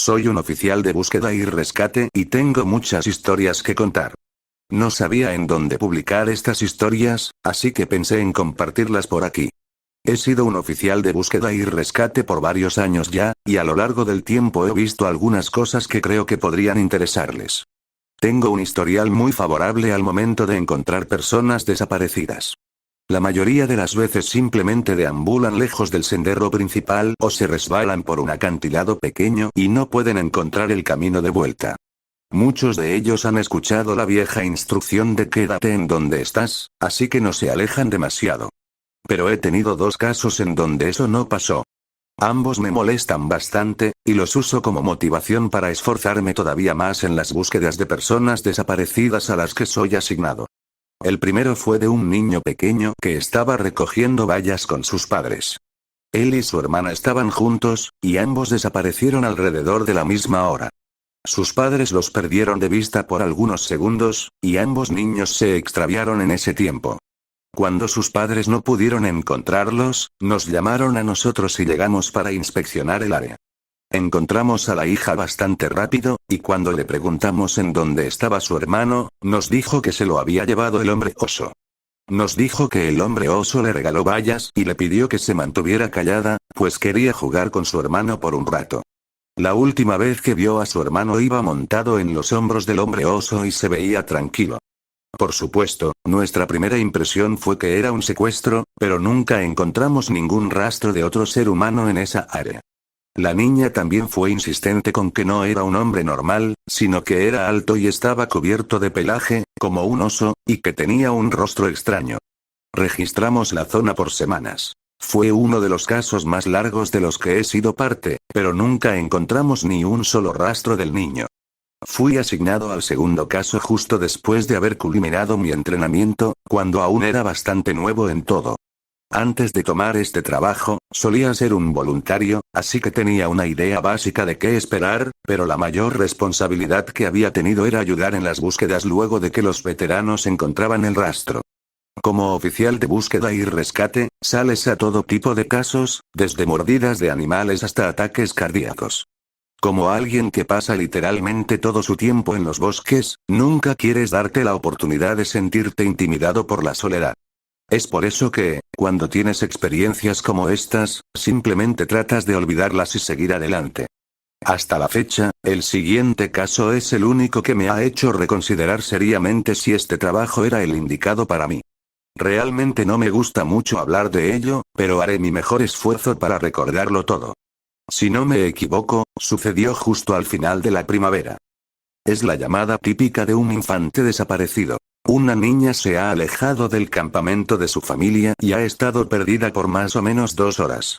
Soy un oficial de búsqueda y rescate y tengo muchas historias que contar. No sabía en dónde publicar estas historias, así que pensé en compartirlas por aquí. He sido un oficial de búsqueda y rescate por varios años ya, y a lo largo del tiempo he visto algunas cosas que creo que podrían interesarles. Tengo un historial muy favorable al momento de encontrar personas desaparecidas. La mayoría de las veces simplemente deambulan lejos del sendero principal o se resbalan por un acantilado pequeño y no pueden encontrar el camino de vuelta. Muchos de ellos han escuchado la vieja instrucción de quédate en donde estás, así que no se alejan demasiado. Pero he tenido dos casos en donde eso no pasó. Ambos me molestan bastante, y los uso como motivación para esforzarme todavía más en las búsquedas de personas desaparecidas a las que soy asignado. El primero fue de un niño pequeño que estaba recogiendo bayas con sus padres. Él y su hermana estaban juntos, y ambos desaparecieron alrededor de la misma hora. Sus padres los perdieron de vista por algunos segundos, y ambos niños se extraviaron en ese tiempo. Cuando sus padres no pudieron encontrarlos, nos llamaron a nosotros y llegamos para inspeccionar el área. Encontramos a la hija bastante rápido, y cuando le preguntamos en dónde estaba su hermano, nos dijo que se lo había llevado el hombre oso. Nos dijo que el hombre oso le regaló bayas y le pidió que se mantuviera callada, pues quería jugar con su hermano por un rato. La última vez que vio a su hermano iba montado en los hombros del hombre oso y se veía tranquilo. Por supuesto, nuestra primera impresión fue que era un secuestro, pero nunca encontramos ningún rastro de otro ser humano en esa área. La niña también fue insistente con que no era un hombre normal, sino que era alto y estaba cubierto de pelaje, como un oso, y que tenía un rostro extraño. Registramos la zona por semanas. Fue uno de los casos más largos de los que he sido parte, pero nunca encontramos ni un solo rastro del niño. Fui asignado al segundo caso justo después de haber culminado mi entrenamiento, cuando aún era bastante nuevo en todo. Antes de tomar este trabajo, solía ser un voluntario, así que tenía una idea básica de qué esperar, pero la mayor responsabilidad que había tenido era ayudar en las búsquedas luego de que los veteranos encontraban el rastro. Como oficial de búsqueda y rescate, sales a todo tipo de casos, desde mordidas de animales hasta ataques cardíacos. Como alguien que pasa literalmente todo su tiempo en los bosques, nunca quieres darte la oportunidad de sentirte intimidado por la soledad. Es por eso que, cuando tienes experiencias como estas, simplemente tratas de olvidarlas y seguir adelante. Hasta la fecha, el siguiente caso es el único que me ha hecho reconsiderar seriamente si este trabajo era el indicado para mí. Realmente no me gusta mucho hablar de ello, pero haré mi mejor esfuerzo para recordarlo todo. Si no me equivoco, sucedió justo al final de la primavera. Es la llamada típica de un infante desaparecido. Una niña se ha alejado del campamento de su familia y ha estado perdida por más o menos 2 horas.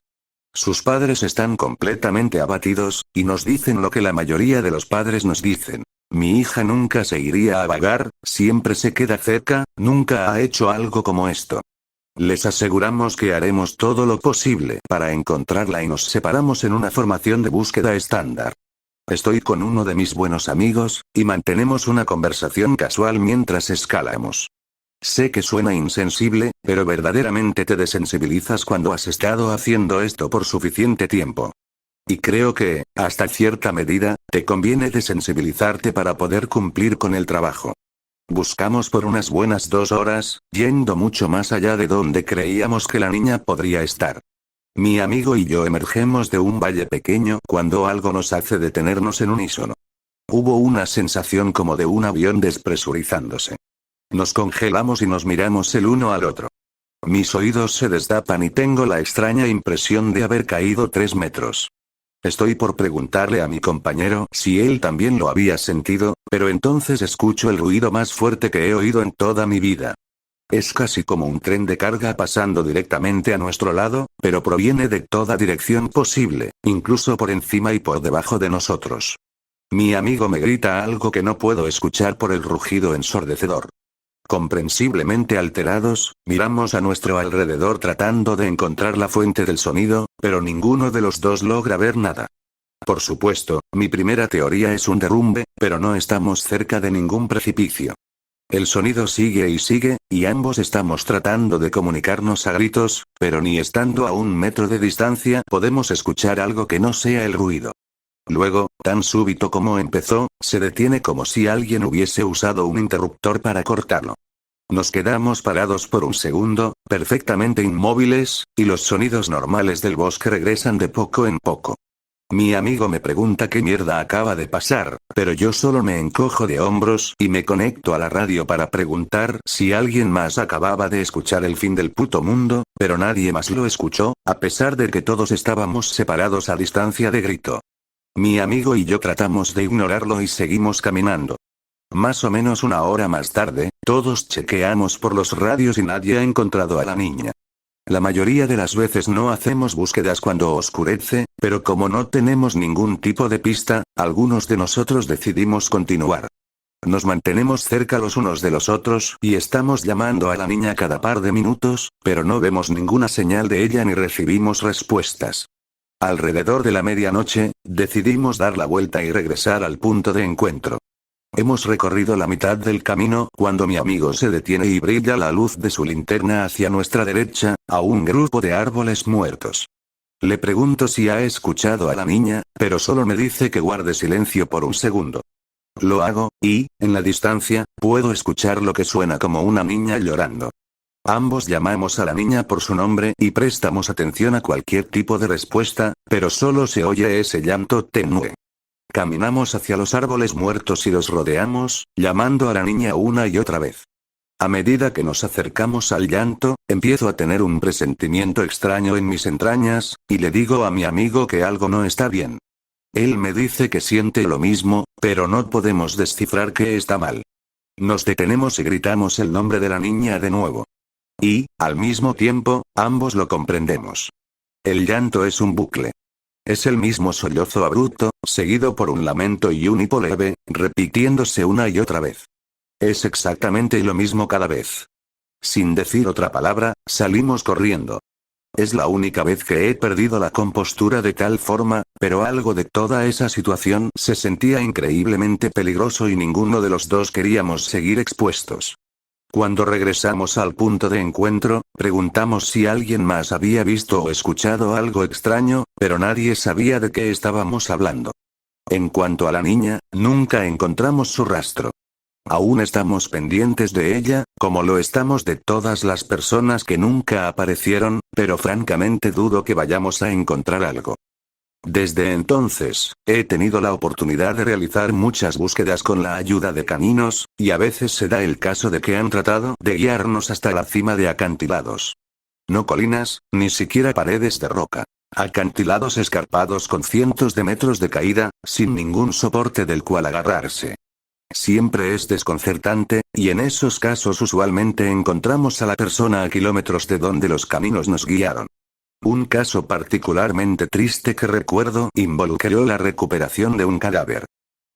Sus padres están completamente abatidos, y nos dicen lo que la mayoría de los padres nos dicen. Mi hija nunca se iría a vagar, siempre se queda cerca, nunca ha hecho algo como esto. Les aseguramos que haremos todo lo posible para encontrarla y nos separamos en una formación de búsqueda estándar. Estoy con uno de mis buenos amigos, y mantenemos una conversación casual mientras escalamos. Sé que suena insensible, pero verdaderamente te desensibilizas cuando has estado haciendo esto por suficiente tiempo. Y creo que, hasta cierta medida, te conviene desensibilizarte para poder cumplir con el trabajo. Buscamos por unas buenas 2 horas, yendo mucho más allá de donde creíamos que la niña podría estar. Mi amigo y yo emergemos de un valle pequeño cuando algo nos hace detenernos en unísono. Hubo una sensación como de un avión despresurizándose. Nos congelamos y nos miramos el uno al otro. Mis oídos se destapan y tengo la extraña impresión de haber caído 3 metros. Estoy por preguntarle a mi compañero si él también lo había sentido, pero entonces escucho el ruido más fuerte que he oído en toda mi vida. Es casi como un tren de carga pasando directamente a nuestro lado, pero proviene de toda dirección posible, incluso por encima y por debajo de nosotros. Mi amigo me grita algo que no puedo escuchar por el rugido ensordecedor. Comprensiblemente alterados, miramos a nuestro alrededor tratando de encontrar la fuente del sonido, pero ninguno de los dos logra ver nada. Por supuesto, mi primera teoría es un derrumbe, pero no estamos cerca de ningún precipicio. El sonido sigue y sigue, y ambos estamos tratando de comunicarnos a gritos, pero ni estando a 1 metro de distancia podemos escuchar algo que no sea el ruido. Luego, tan súbito como empezó, se detiene como si alguien hubiese usado un interruptor para cortarlo. Nos quedamos parados por un segundo, perfectamente inmóviles, y los sonidos normales del bosque regresan de poco en poco. Mi amigo me pregunta qué mierda acaba de pasar, pero yo solo me encojo de hombros y me conecto a la radio para preguntar si alguien más acababa de escuchar el fin del puto mundo, pero nadie más lo escuchó, a pesar de que todos estábamos separados a distancia de grito. Mi amigo y yo tratamos de ignorarlo y seguimos caminando. Más o menos una hora más tarde, todos chequeamos por los radios y nadie ha encontrado a la niña. La mayoría de las veces no hacemos búsquedas cuando oscurece, pero como no tenemos ningún tipo de pista, algunos de nosotros decidimos continuar. Nos mantenemos cerca los unos de los otros y estamos llamando a la niña cada par de minutos, pero no vemos ninguna señal de ella ni recibimos respuestas. Alrededor de la medianoche, decidimos dar la vuelta y regresar al punto de encuentro. Hemos recorrido la mitad del camino cuando mi amigo se detiene y brilla la luz de su linterna hacia nuestra derecha, a un grupo de árboles muertos. Le pregunto si ha escuchado a la niña, pero solo me dice que guarde silencio por un segundo. Lo hago, y, en la distancia, puedo escuchar lo que suena como una niña llorando. Ambos llamamos a la niña por su nombre y prestamos atención a cualquier tipo de respuesta, pero solo se oye ese llanto tenue. Caminamos hacia los árboles muertos y los rodeamos, llamando a la niña una y otra vez. A medida que nos acercamos al llanto, empiezo a tener un presentimiento extraño en mis entrañas, y le digo a mi amigo que algo no está bien. Él me dice que siente lo mismo, pero no podemos descifrar qué está mal. Nos detenemos y gritamos el nombre de la niña de nuevo. Y, al mismo tiempo, ambos lo comprendemos. El llanto es un bucle. Es el mismo sollozo abrupto, seguido por un lamento y un hipo leve, repitiéndose una y otra vez. Es exactamente lo mismo cada vez. Sin decir otra palabra, salimos corriendo. Es la única vez que he perdido la compostura de tal forma, pero algo de toda esa situación se sentía increíblemente peligroso y ninguno de los dos queríamos seguir expuestos. Cuando regresamos al punto de encuentro, preguntamos si alguien más había visto o escuchado algo extraño, pero nadie sabía de qué estábamos hablando. En cuanto a la niña, nunca encontramos su rastro. Aún estamos pendientes de ella, como lo estamos de todas las personas que nunca aparecieron, pero francamente dudo que vayamos a encontrar algo. Desde entonces, he tenido la oportunidad de realizar muchas búsquedas con la ayuda de caninos, y a veces se da el caso de que han tratado de guiarnos hasta la cima de acantilados. No colinas, ni siquiera paredes de roca. Acantilados escarpados con cientos de metros de caída, sin ningún soporte del cual agarrarse. Siempre es desconcertante, y en esos casos usualmente encontramos a la persona a kilómetros de donde los caminos nos guiaron. Un caso particularmente triste que recuerdo involucró la recuperación de un cadáver.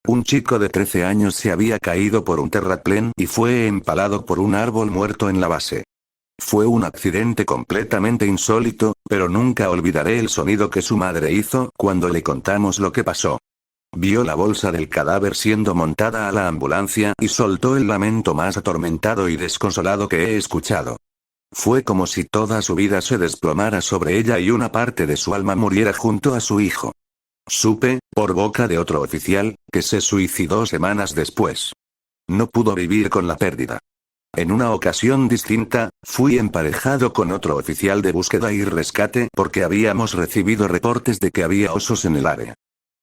Un chico de 13 años se había caído por un terraplén y fue empalado por un árbol muerto en la base. Fue un accidente completamente insólito, pero nunca olvidaré el sonido que su madre hizo cuando le contamos lo que pasó. Vio la bolsa del cadáver siendo montada a la ambulancia y soltó el lamento más atormentado y desconsolado que he escuchado. Fue como si toda su vida se desplomara sobre ella y una parte de su alma muriera junto a su hijo. Supe, por boca de otro oficial, que se suicidó semanas después. No pudo vivir con la pérdida. En una ocasión distinta, fui emparejado con otro oficial de búsqueda y rescate porque habíamos recibido reportes de que había osos en el área.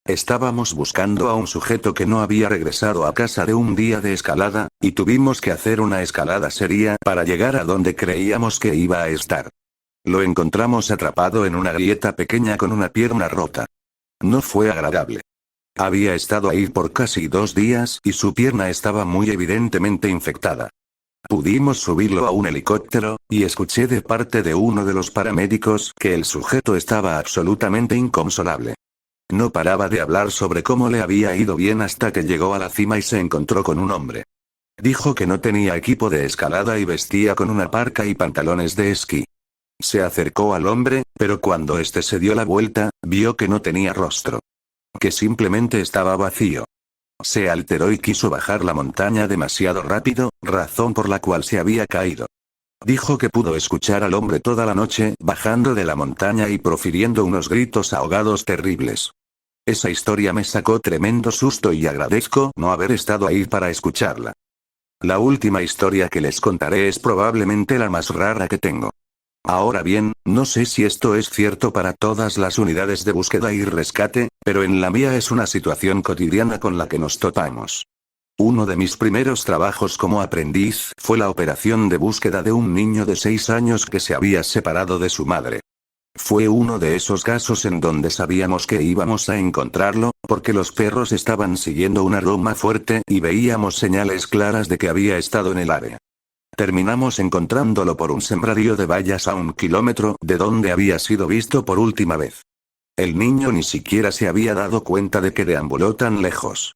Estábamos buscando a un sujeto que no había regresado a casa de un día de escalada, y tuvimos que hacer una escalada seria para llegar a donde creíamos que iba a estar. Lo encontramos atrapado en una grieta pequeña con una pierna rota. No fue agradable. Había estado ahí por casi 2 días y su pierna estaba muy evidentemente infectada. Pudimos subirlo a un helicóptero, y escuché de parte de uno de los paramédicos que el sujeto estaba absolutamente inconsolable. No paraba de hablar sobre cómo le había ido bien hasta que llegó a la cima y se encontró con un hombre. Dijo que no tenía equipo de escalada y vestía con una parca y pantalones de esquí. Se acercó al hombre, pero cuando éste se dio la vuelta, vio que no tenía rostro. Que simplemente estaba vacío. Se alteró y quiso bajar la montaña demasiado rápido, razón por la cual se había caído. Dijo que pudo escuchar al hombre toda la noche bajando de la montaña y profiriendo unos gritos ahogados terribles. Esa historia me sacó tremendo susto y agradezco no haber estado ahí para escucharla. La última historia que les contaré es probablemente la más rara que tengo. Ahora bien, no sé si esto es cierto para todas las unidades de búsqueda y rescate, pero en la mía es una situación cotidiana con la que nos topamos. Uno de mis primeros trabajos como aprendiz fue la operación de búsqueda de un niño de 6 años que se había separado de su madre. Fue uno de esos casos en donde sabíamos que íbamos a encontrarlo, porque los perros estaban siguiendo un aroma fuerte y veíamos señales claras de que había estado en el área. Terminamos encontrándolo por un sembradío de vallas a 1 kilómetro de donde había sido visto por última vez. El niño ni siquiera se había dado cuenta de que deambuló tan lejos.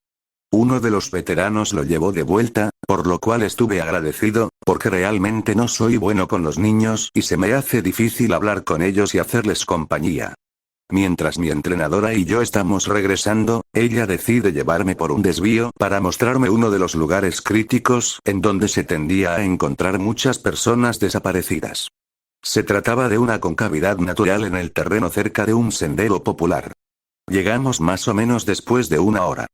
Uno de los veteranos lo llevó de vuelta, por lo cual estuve agradecido, porque realmente no soy bueno con los niños y se me hace difícil hablar con ellos y hacerles compañía. Mientras mi entrenadora y yo estamos regresando, ella decide llevarme por un desvío para mostrarme uno de los lugares críticos en donde se tendía a encontrar muchas personas desaparecidas. Se trataba de una concavidad natural en el terreno cerca de un sendero popular. Llegamos más o menos después de 1 hora.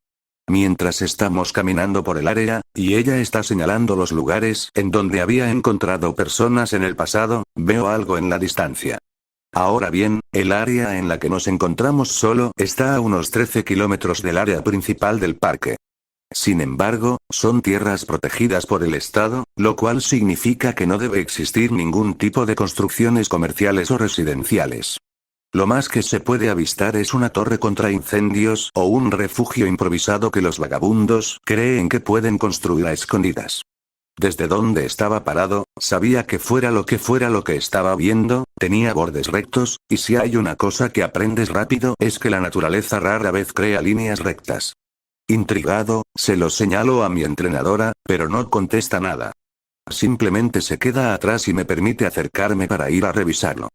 Mientras estamos caminando por el área, y ella está señalando los lugares en donde había encontrado personas en el pasado, veo algo en la distancia. Ahora bien, el área en la que nos encontramos solo está a unos 13 kilómetros del área principal del parque. Sin embargo, son tierras protegidas por el Estado, lo cual significa que no debe existir ningún tipo de construcciones comerciales o residenciales. Lo más que se puede avistar es una torre contra incendios o un refugio improvisado que los vagabundos creen que pueden construir a escondidas. Desde donde estaba parado, sabía que fuera lo que estaba viendo, tenía bordes rectos, y si hay una cosa que aprendes rápido es que la naturaleza rara vez crea líneas rectas. Intrigado, se lo señalo a mi entrenadora, pero no contesta nada. Simplemente se queda atrás y me permite acercarme para ir a revisarlo.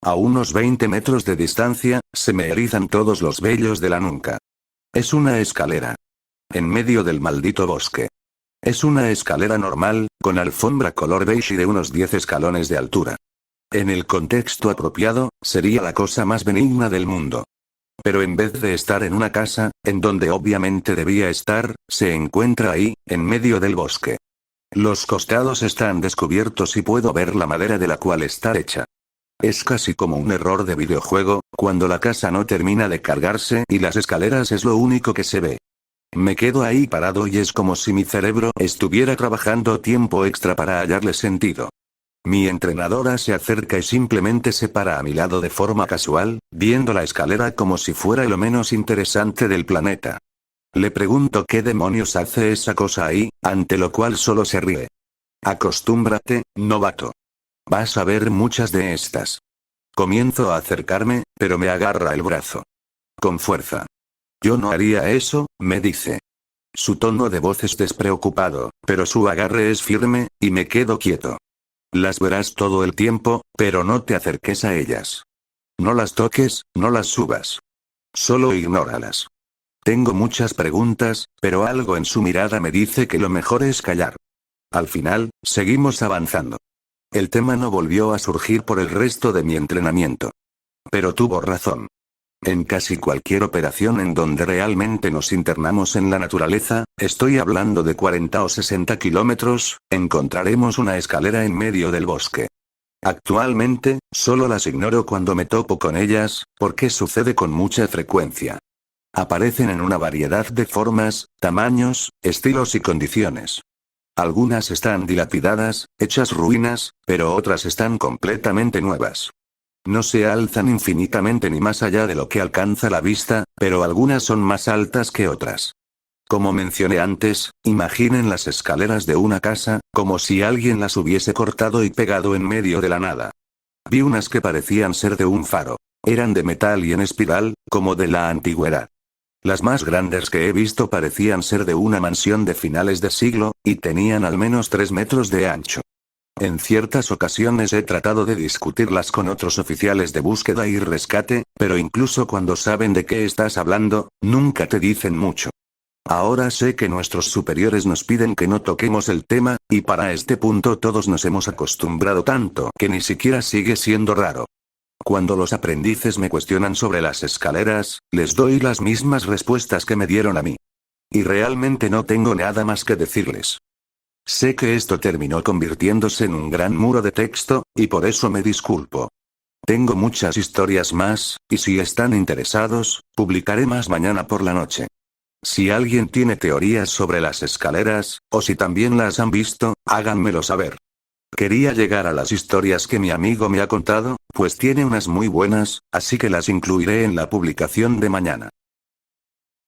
A unos 20 metros de distancia, se me erizan todos los vellos de la nuca. Es una escalera. En medio del maldito bosque. Es una escalera normal, con alfombra color beige y de unos 10 escalones de altura. En el contexto apropiado, sería la cosa más benigna del mundo. Pero en vez de estar en una casa, en donde obviamente debía estar, se encuentra ahí, en medio del bosque. Los costados están descubiertos y puedo ver la madera de la cual está hecha. Es casi como un error de videojuego, cuando la casa no termina de cargarse y las escaleras es lo único que se ve. Me quedo ahí parado y es como si mi cerebro estuviera trabajando tiempo extra para hallarle sentido. Mi entrenadora se acerca y simplemente se para a mi lado de forma casual, viendo la escalera como si fuera lo menos interesante del planeta. Le pregunto qué demonios hace esa cosa ahí, ante lo cual solo se ríe. Acostúmbrate, novato. Vas a ver muchas de estas. Comienzo a acercarme, pero me agarra el brazo. Con fuerza. Yo no haría eso, me dice. Su tono de voz es despreocupado, pero su agarre es firme, y me quedo quieto. Las verás todo el tiempo, pero no te acerques a ellas. No las toques, no las subas. Solo ignóralas. Tengo muchas preguntas, pero algo en su mirada me dice que lo mejor es callar. Al final, seguimos avanzando. El tema no volvió a surgir por el resto de mi entrenamiento. Pero tuvo razón. En casi cualquier operación en donde realmente nos internamos en la naturaleza, estoy hablando de 40 o 60 kilómetros, encontraremos una escalera en medio del bosque. Actualmente, solo las ignoro cuando me topo con ellas, porque sucede con mucha frecuencia. Aparecen en una variedad de formas, tamaños, estilos y condiciones. Algunas están dilapidadas, hechas ruinas, pero otras están completamente nuevas. No se alzan infinitamente ni más allá de lo que alcanza la vista, pero algunas son más altas que otras. Como mencioné antes, imaginen las escaleras de una casa, como si alguien las hubiese cortado y pegado en medio de la nada. Vi unas que parecían ser de un faro. Eran de metal y en espiral, como de la antigüedad. Las más grandes que he visto parecían ser de una mansión de finales de siglo, y tenían al menos 3 metros de ancho. En ciertas ocasiones he tratado de discutirlas con otros oficiales de búsqueda y rescate, pero incluso cuando saben de qué estás hablando, nunca te dicen mucho. Ahora sé que nuestros superiores nos piden que no toquemos el tema, y para este punto todos nos hemos acostumbrado tanto que ni siquiera sigue siendo raro. Cuando los aprendices me cuestionan sobre las escaleras, les doy las mismas respuestas que me dieron a mí. Y realmente no tengo nada más que decirles. Sé que esto terminó convirtiéndose en un gran muro de texto, y por eso me disculpo. Tengo muchas historias más, y si están interesados, publicaré más mañana por la noche. Si alguien tiene teorías sobre las escaleras, o si también las han visto, háganmelo saber. Quería llegar a las historias que mi amigo me ha contado, pues tiene unas muy buenas, así que las incluiré en la publicación de mañana.